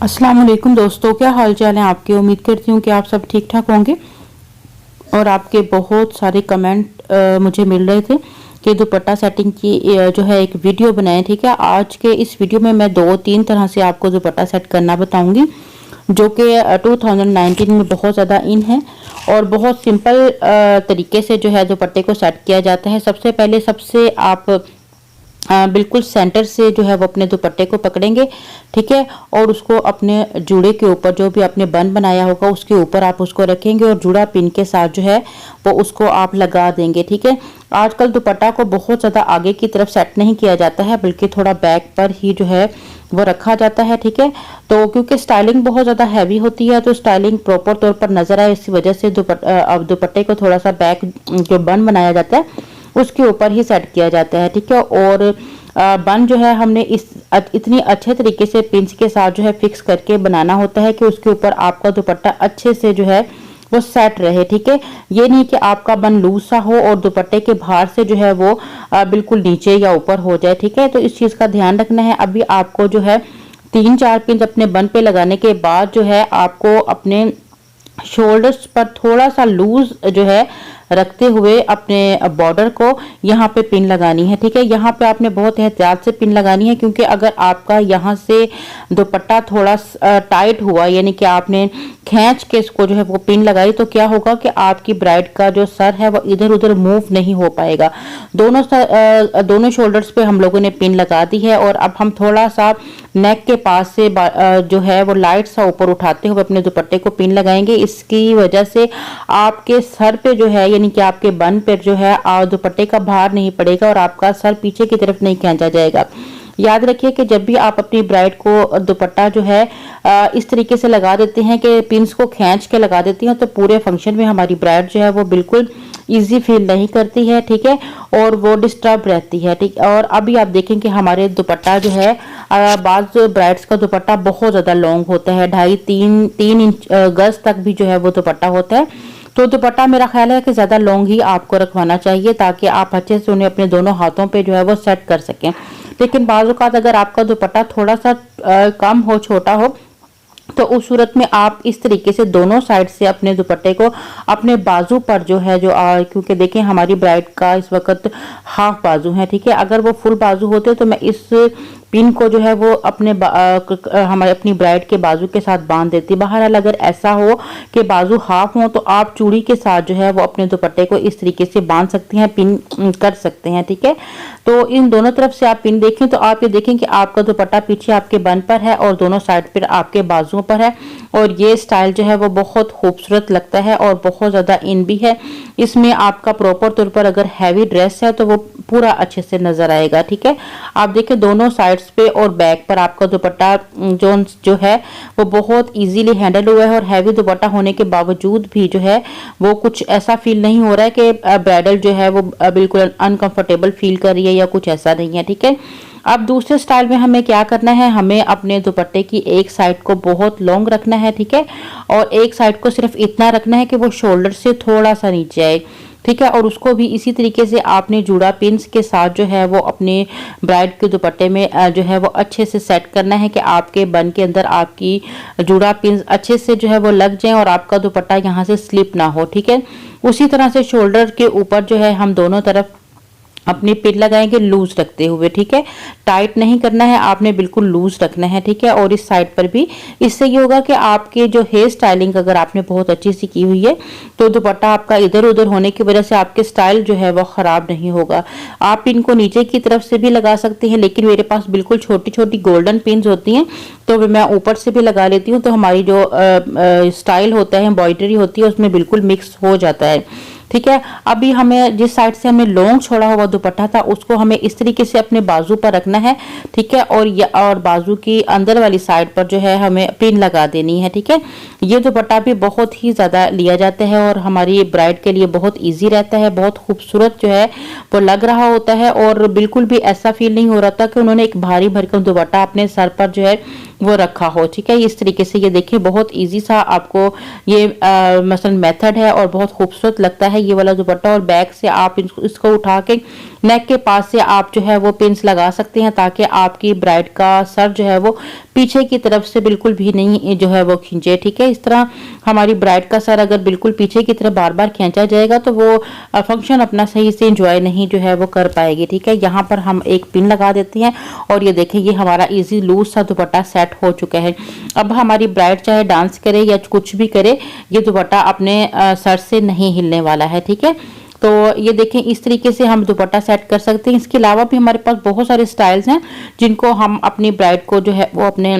अस्सलाम वालेकुम दोस्तों, क्या हाल चाल है आपके। उम्मीद करती हूँ कि आप सब ठीक ठाक होंगे। और आपके बहुत सारे कमेंट मुझे मिल रहे थे कि दुपट्टा सेटिंग की जो है एक वीडियो बनाएं। ठीक है, आज के इस वीडियो में मैं 2-3 तरह से आपको दुपट्टा सेट करना बताऊंगी, जो कि 2019 में बहुत ज़्यादा इन है और बहुत सिंपल तरीके से जो है दुपट्टे को सेट किया जाता है। सबसे पहले आप बिल्कुल सेंटर से जो है वो अपने दुपट्टे को पकड़ेंगे, ठीक है, और उसको अपने जूड़े के ऊपर, जो भी आपने बन बनाया होगा उसके ऊपर आप उसको रखेंगे और जूड़ा पिन के साथ जो है वो उसको आप लगा देंगे। ठीक है, आजकल दुपट्टा को बहुत ज़्यादा आगे की तरफ सेट नहीं किया जाता है, बल्कि थोड़ा बैक पर ही जो है वो रखा जाता है। ठीक है, तो क्योंकि स्टाइलिंग बहुत ज़्यादा हैवी होती है तो स्टाइलिंग प्रॉपर तौर पर नजर आए, इसी वजह से दुपट्टे को थोड़ा सा बैक जो बन बनाया जाता है उसके ऊपर ही सेट किया जाता है। ठीक है, और बन जो है हमने इतनी अच्छे तरीके से पिंच के साथ जो है फिक्स करके बनाना होता है कि उसके ऊपर आपका दुपट्टा अच्छे से जो है वो सेट रहे। ठीक है, ये नहीं कि आपका बन लूज सा हो और दुपट्टे के बाहर से जो है वो बिल्कुल नीचे या ऊपर हो जाए। ठीक है, तो इस चीज़ का ध्यान रखना है। अभी आपको जो है 3-4 पिन अपने बन पे लगाने के बाद जो है आपको अपने शोल्डर्स पर थोड़ा सा लूज जो है रखते हुए अपने बॉर्डर को यहाँ पे पिन लगानी है। ठीक है, यहाँ पे आपने बहुत एहतियात से पिन लगानी है, क्योंकि अगर आपका यहाँ से दुपट्टा थोड़ा टाइट हुआ, यानी कि आपने खींच के इसको जो है वो पिन लगाई, तो क्या होगा कि आपकी ब्राइड का जो सर है वो इधर उधर मूव नहीं हो पाएगा। दोनों शोल्डर्स पे हम लोगों ने पिन लगा दी है और अब हम थोड़ा सा नेक के पास से जो है वो लाइट सा ऊपर उठाते हुए अपने दुपट्टे को पिन लगाएंगे। इसकी वजह से आपके सर पे जो है, यानी कि आपके बन पर जो है दुपट्टे का भार नहीं पड़ेगा और आपका सर पीछे की तरफ नहीं खींचा जाएगा। याद रखिए कि जब भी आप अपनी ब्राइड को दुपट्टा जो है इस तरीके से लगा देते हैं कि पिंस को खींच के लगा देती हैं, तो पूरे फंक्शन में हमारी ब्राइड जो है वो बिल्कुल इजी फील नहीं करती है। ठीक है, और वो डिस्टर्ब रहती है। ठीक, और अभी आप देखें कि हमारे दुपट्टा जो है बाज़ ब्राइड्स का दुपट्टा बहुत ज़्यादा लॉन्ग होता है, 2.5-3 इंच गज तक भी जो है वो दुपट्टा होता है। तो दुपट्टा मेरा ख्याल है कि ज़्यादा लॉन्ग ही आपको रखवाना चाहिए, ताकि आप अच्छे से उन्हें अपने दोनों हाथों पे जो है वो सेट कर सकें। लेकिन बाज़ औक़ात अगर आपका दुपट्टा थोड़ा सा कम हो, छोटा हो, तो उस सूरत में आप इस तरीके से दोनों साइड से अपने दुपट्टे को अपने बाजू पर जो है क्योंकि देखें हमारी ब्राइड का इस वक्त हाफ बाजू है। ठीक है, अगर वो फुल बाजू होते तो मैं इस पिन को जो है वो हमारे अपनी ब्राइड के बाजू के साथ बांध देती। बहरहाल अगर ऐसा हो कि बाजू हाफ हो तो आप चूड़ी के साथ जो है वो अपने दुपट्टे को इस तरीके से बांध सकती हैं, पिन कर सकते हैं। ठीक है, तो इन दोनों तरफ से आप पिन देखें तो आप ये देखें कि आपका दुपट्टा पीछे आपके बन पर है और दोनों साइड पर आपके बाजुओं पर है, और ये स्टाइल जो है वो बहुत खूबसूरत लगता है और बहुत ज़्यादा इन भी है। इसमें आपका प्रॉपर तौर पर अगर हैवी ड्रेस है तो वो पूरा अच्छे से नजर आएगा। ठीक है, आप देखें दोनों साइड्स पे और बैक पर आपका दुपट्टा जो है वो बहुत इजीली हैंडल हुआ है, और हैवी दुपट्टा होने के बावजूद भी जो है वो कुछ ऐसा फील नहीं हो रहा है कि ब्राइडल जो है वो बिल्कुल अनकंफर्टेबल फील कर रही है या कुछ ऐसा नहीं है। ठीक है, अब दूसरे स्टाइल में हमें क्या करना है, हमें अपने दुपट्टे की एक साइड को बहुत लॉन्ग रखना है। ठीक है, और एक साइड को सिर्फ इतना रखना है कि वो शोल्डर से थोड़ा सा नीचे आए। ठीक है, और उसको भी इसी तरीके से आपने जूड़ा पिंस के साथ जो है वो अपने ब्राइड के दुपट्टे में जो है वो अच्छे से सेट करना है कि आपके बन के अंदर आपकी जूड़ा पिंस अच्छे से जो है वो लग जाए और आपका दुपट्टा यहाँ से स्लिप ना हो। ठीक है, उसी तरह से शोल्डर के ऊपर जो है हम दोनों तरफ अपनी पिन लगाएंगे लूज रखते हुए। ठीक है, टाइट नहीं करना है, आपने बिल्कुल लूज रखना है। ठीक है, और इस साइड पर भी, इससे ये होगा कि आपके जो हेयर स्टाइलिंग अगर आपने बहुत अच्छी सी की हुई है तो दुपट्टा आपका इधर उधर होने की वजह से आपके स्टाइल जो है वो खराब नहीं होगा। आप पिन को नीचे की तरफ से भी लगा सकते हैं, लेकिन मेरे पास बिल्कुल छोटी छोटी गोल्डन पिन होती हैं तो मैं ऊपर से भी लगा लेती हूँ, तो हमारी जो स्टाइल होता है, एम्ब्रॉयडरी होती है, उसमें बिल्कुल मिक्स हो जाता है। ठीक है, अभी हमें जिस साइड से हमने लॉन्ग छोड़ा हुआ दुपट्टा था उसको हमें इस तरीके से अपने बाजू पर रखना है। ठीक है, और बाजू की अंदर वाली साइड पर जो है हमें पिन लगा देनी है। ठीक है, ये दुपट्टा भी बहुत ही ज़्यादा लिया जाता है और हमारी ब्राइड के लिए बहुत ईजी रहता है, बहुत खूबसूरत जो है वो लग रहा होता है, और बिल्कुल भी ऐसा फील नहीं हो रहा था कि उन्होंने एक भारी भरकम दुपट्टा अपने सर पर जो है वो रखा हो। ठीक है, इस तरीके से ये देखिए बहुत इजी सा आपको ये मसलन मेथड है और बहुत खूबसूरत लगता है ये वाला दुपट्टा। और बैक से आप इसको उठा के नेक के पास से आप जो है वो पिन्स लगा सकते हैं ताकि आपकी ब्राइड का सर जो है वो पीछे की तरफ से बिल्कुल भी नहीं जो है वो खींचे, ठीक है। इस तरह हमारी ब्राइड का सर अगर बिल्कुल पीछे की तरफ बार बार खींचा जाएगा तो वो फंक्शन अपना सही से एंजॉय नहीं जो है वो कर पाएगी, ठीक है। यहाँ पर हम एक पिन लगा देते हैं और ये देखें ये हमारा इजी लूज सा दुपट्टा सेट हो चुका है। अब हमारी ब्राइड चाहे डांस करे या कुछ भी करे, ये दुपट्टा अपने सर से नहीं हिलने वाला है, ठीक है। तो ये देखें इस तरीके से हम दुपट्टा सेट कर सकते हैं। इसके अलावा भी हमारे पास बहुत सारे स्टाइल्स हैं जिनको हम अपनी ब्राइड को जो है वो अपने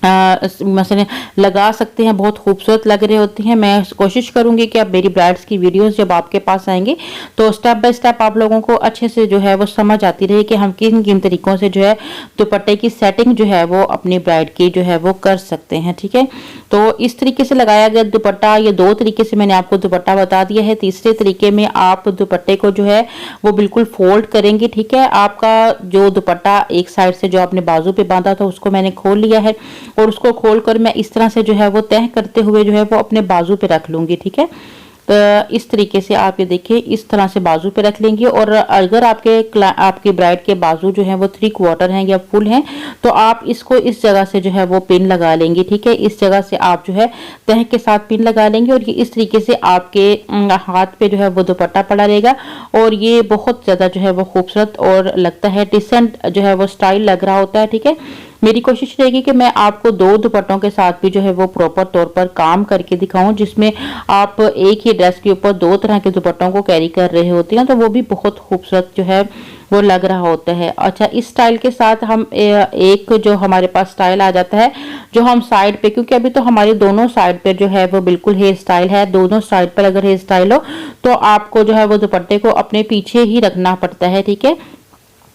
मसलन लगा सकते हैं, बहुत खूबसूरत लग रहे होते हैं। मैं कोशिश करूंगी कि अब मेरी ब्राइड्स की वीडियोस जब आपके पास आएंगे तो स्टेप बाय स्टेप आप लोगों को अच्छे से जो है वो समझ आती रहे कि हम किन किन तरीकों से जो है दुपट्टे की सेटिंग जो है वो अपनी ब्राइड की जो है वो कर सकते हैं, ठीक है। तो इस तरीके से लगाया गया दुपट्टा, ये दो तरीके से मैंने आपको दुपट्टा बता दिया है। तीसरे तरीके में आप दुपट्टे को जो है वो बिल्कुल फोल्ड करेंगे, ठीक है। आपका जो दुपट्टा एक साइड से जो आपने बाजू पे बांधा था उसको मैंने खोल लिया है और उसको खोलकर मैं इस तरह से जो है वो तह करते हुए जो है वो अपने बाजू पे रख लूंगी, ठीक है। तो इस तरीके से आप ये देखिए इस तरह से बाजू पे रख लेंगे। और अगर आपके ब्राइड के बाजू जो है वो 3/4 हैं या फुल हैं तो आप इसको इस जगह से जो है वो पिन लगा लेंगे, ठीक है। इस जगह से आप जो है तह के साथ पिन लगा लेंगे और ये इस तरीके से आपके हाथ पे जो है वो दुपट्टा पड़ा रहेगा और ये बहुत ज्यादा जो है वो खूबसूरत और लगता है डिसेंट जो है वो स्टाइल लग रहा होता है, ठीक है। मेरी कोशिश रहेगी कि मैं आपको दो दुपट्टों के साथ भी जो है वो प्रॉपर तौर पर काम करके दिखाऊं, जिसमें आप एक ही ड्रेस के ऊपर दो तरह के दुपट्टों को कैरी कर रहे होते हैं तो वो भी बहुत खूबसूरत जो है वो लग रहा होता है। अच्छा, इस स्टाइल के साथ हम एक जो हमारे पास स्टाइल आ जाता है जो हम साइड पे, क्योंकि अभी तो हमारे दोनों साइड पे जो है वो बिल्कुल हेयर स्टाइल है, दोनों साइड पर अगर हेयर स्टाइल हो तो आपको जो है वो दुपट्टे को अपने पीछे ही रखना पड़ता है, ठीक है।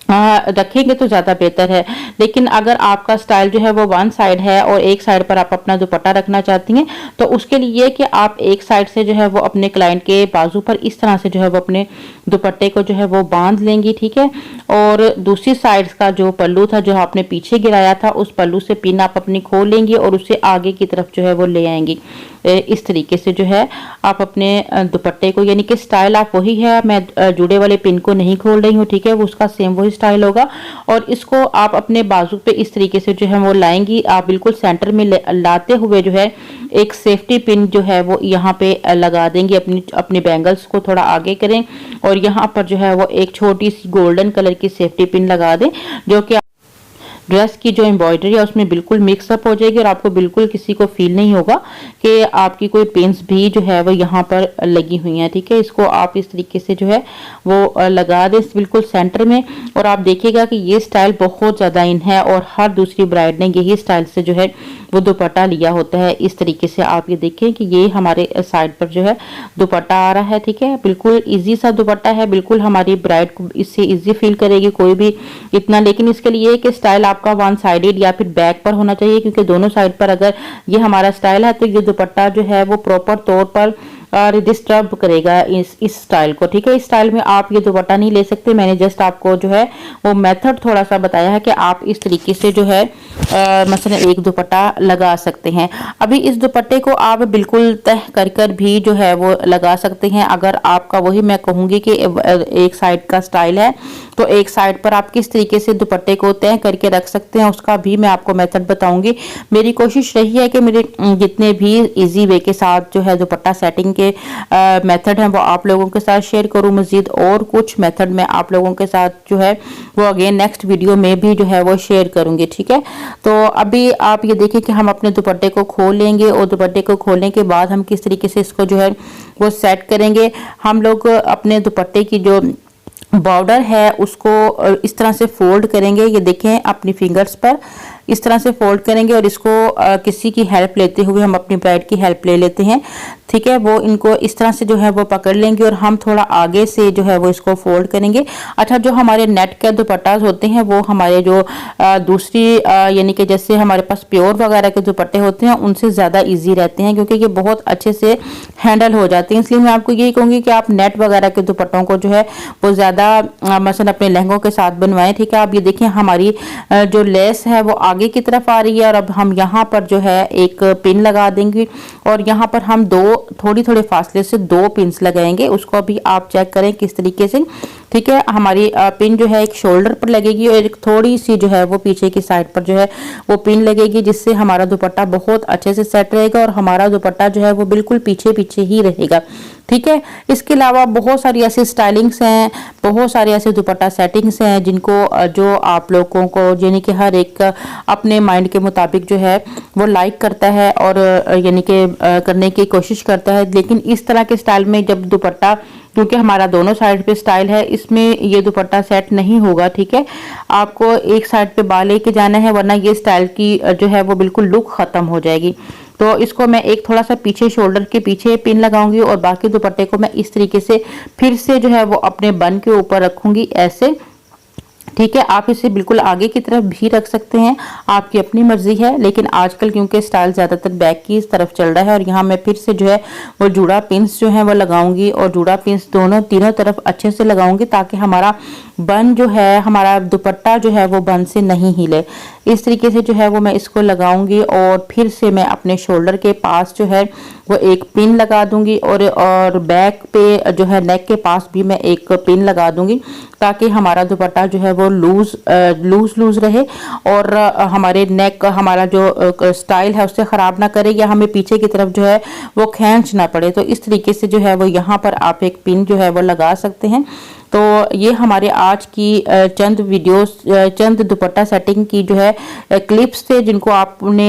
रखेंगे तो ज्यादा बेहतर है। लेकिन अगर आपका स्टाइल जो है वो वन साइड है और एक साइड पर आप अपना दुपट्टा रखना चाहती हैं तो उसके लिए कि आप एक साइड से जो है वो अपने क्लाइंट के बाजू पर इस तरह से जो है वो अपने दुपट्टे को जो है वो बांध लेंगी, ठीक है। और दूसरी साइड का जो पल्लू था जो आपने पीछे गिराया था उस पल्लू से पिन आप अपनी खोल लेंगी और उसे आगे की तरफ जो है वो ले आएंगी। इस तरीके से जो है आप अपने दुपट्टे को, यानी कि स्टाइल आप वही है, मैं जुड़े वाले पिन को नहीं खोल रही हूँ, ठीक है। वो उसका सेम वही स्टाइल होगा और इसको आप अपने बाजू पे इस तरीके से जो है वो लाएंगी। आप बिल्कुल सेंटर में लाते हुए जो है एक सेफ्टी पिन जो है वो यहाँ पे लगा देंगे। अपनी बैंगल्स को थोड़ा आगे करें और यहाँ पर जो है वो एक छोटी सी गोल्डन कलर की सेफ्टी पिन लगा दें जो कि ड्रेस की जो एम्ब्रॉयडरी है उसमें बिल्कुल मिक्सअप हो जाएगी और आपको बिल्कुल किसी को फील नहीं होगा कि आपकी कोई पिन्स भी जो है वो यहाँ पर लगी हुई हैं, ठीक है। इसको आप इस तरीके से जो है वो लगा दें बिल्कुल सेंटर में और आप देखिएगा कि ये स्टाइल बहुत ज़्यादा इन है और हर दूसरी ब्राइड ने यही स्टाइल से जो है वो दुपट्टा लिया होता है। इस तरीके से आप ये देखें कि ये हमारे साइड पर जो है दुपट्टा आ रहा है, ठीक है। बिल्कुल इजी सा दुपट्टा है, बिल्कुल हमारी ब्राइड को इससे इजी फील करेगी कोई भी इतना। लेकिन इसके लिए कि स्टाइल आपका वन साइडेड या फिर बैक पर होना चाहिए, क्योंकि दोनों साइड पर अगर ये हमारा स्टाइल है तो ये दुपट्टा जो है वो प्रॉपर तौर पर डिस्टर्ब करेगा इस स्टाइल को, ठीक है। इस स्टाइल में आप ये दुपट्टा नहीं ले सकते। मैंने जस्ट आपको जो है वो मेथड थोड़ा सा बताया है कि आप इस तरीके से जो है मसलन एक दुपट्टा लगा सकते हैं। अभी इस दुपट्टे को आप बिल्कुल तह कर भी जो है वो लगा सकते हैं। अगर आपका वही मैं कहूँगी कि एक साइड का स्टाइल है तो एक साइड पर आप किस तरीके से दुपट्टे को तय करके रख सकते हैं उसका भी मैं आपको मेथड बताऊंगी। मेरी कोशिश रही है कि मेरे जितने भी इजी वे के साथ जो है दुपट्टा सेटिंग के मेथड हैं वो आप लोगों के साथ शेयर करूं। मजीद और कुछ मेथड मैं आप लोगों के साथ जो है वो अगेन नेक्स्ट वीडियो में भी जो है वो शेयर करूंगी, ठीक है। तो अभी आप ये देखिए कि हम अपने दुपट्टे को खोल लेंगे और दुपट्टे को खोलने के बाद हम किस तरीके से इसको जो है वो सेट करेंगे। हम लोग अपने दुपट्टे की जो बॉर्डर है उसको इस तरह से फोल्ड करेंगे। ये देखें अपनी फिंगर्स पर इस तरह से फोल्ड करेंगे और इसको किसी की हेल्प लेते हुए हम अपनी ब्राइड की हेल्प ले लेते हैं, ठीक है। वो इनको इस तरह से जो है वो पकड़ लेंगे और हम थोड़ा आगे से जो है वो इसको फोल्ड करेंगे। अच्छा, जो हमारे नेट के दुपट्टा होते हैं वो हमारे जो दूसरी यानी कि जैसे हमारे पास प्योर वगैरह के दुपट्टे होते हैं उनसे ज़्यादा ईजी रहते हैं क्योंकि ये बहुत अच्छे से हैंडल हो जाते हैं। इसलिए मैं आपको यही कहूँगी कि आप नेट वगैरह के दुपट्टों को जो है वो ज़्यादा मसलन अपने लहंगों के साथ बनवाएं, ठीक है। आप ये देखें हमारी जो लेस है वो आगे की तरफ आ रही है और अब हम यहाँ पर जो है एक पिन लगा देंगे और यहाँ पर हम थोड़ी थोड़े फासले से 2 पिन्स लगाएंगे। उसको भी आप चेक करें किस तरीके से ठीक है। हमारी पिन जो है एक शोल्डर पर लगेगी और एक थोड़ी सी जो है वो पीछे की साइड पर जो है वो पिन लगेगी, जिससे हमारा दुपट्टा बहुत अच्छे से सेट रहेगा और हमारा दुपट्टा जो है वो बिल्कुल पीछे पीछे ही रहेगा। ठीक है। इसके अलावा बहुत सारी ऐसी स्टाइलिंग्स हैं, बहुत सारी ऐसे दुपट्टा सेटिंग्स हैं जिनको जो आप लोगों को यानी कि हर एक अपने माइंड के मुताबिक जो है वो लाइक करता है और यानी कि करने की कोशिश करता है। लेकिन इस तरह के स्टाइल में जब दुपट्टा, क्योंकि हमारा दोनों साइड पे स्टाइल है, इसमें ये दुपट्टा सेट नहीं होगा। ठीक है। आपको एक साइड पे बाल लेके जाना है, वरना ये स्टाइल की जो है वो बिल्कुल लुक खत्म हो जाएगी। तो इसको मैं एक थोड़ा सा पीछे शोल्डर के पीछे पिन लगाऊंगी और बाकी दुपट्टे को मैं इस तरीके से फिर से जो है वो अपने बन के ऊपर रखूंगी ऐसे। ठीक है। आप इसे बिल्कुल आगे की तरफ भी रख सकते हैं, आपकी अपनी मर्जी है, लेकिन आजकल क्योंकि स्टाइल ज्यादातर बैक की तरफ चल रहा है और यहाँ मैं फिर से जो है वो जूड़ा पिंस जो है वो लगाऊंगी और जूड़ा पिंस दोनों तीनों तरफ अच्छे से लगाऊंगी ताकि हमारा बन जो है, हमारा दुपट्टा जो है वो बन से नहीं हिले। इस तरीके से जो है वो मैं इसको लगाऊंगी और फिर से मैं अपने शोल्डर के पास जो है वो एक पिन लगा दूंगी और बैक पे जो है नेक के पास भी मैं एक पिन लगा दूंगी ताकि हमारा दुपट्टा जो है वो लूज रहे और हमारे नेक, हमारा जो स्टाइल है उससे खराब ना करे या हमें पीछे की तरफ जो है वो खींच ना पड़े। तो इस तरीके से जो है वो यहाँ पर आप एक पिन जो है वो लगा सकते हैं। तो ये हमारे आज की चंद वीडियोस, चंद दुपट्टा सेटिंग की जो है क्लिप्स थे जिनको आपने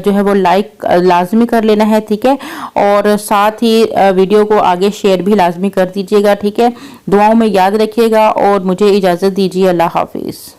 जो है वो लाइक लाजमी कर लेना है। ठीक है। और साथ ही वीडियो को आगे शेयर भी लाजमी कर दीजिएगा। ठीक है। दुआओं में याद रखिएगा और मुझे इजाज़त दीजिए। अल्लाह हाफिज़।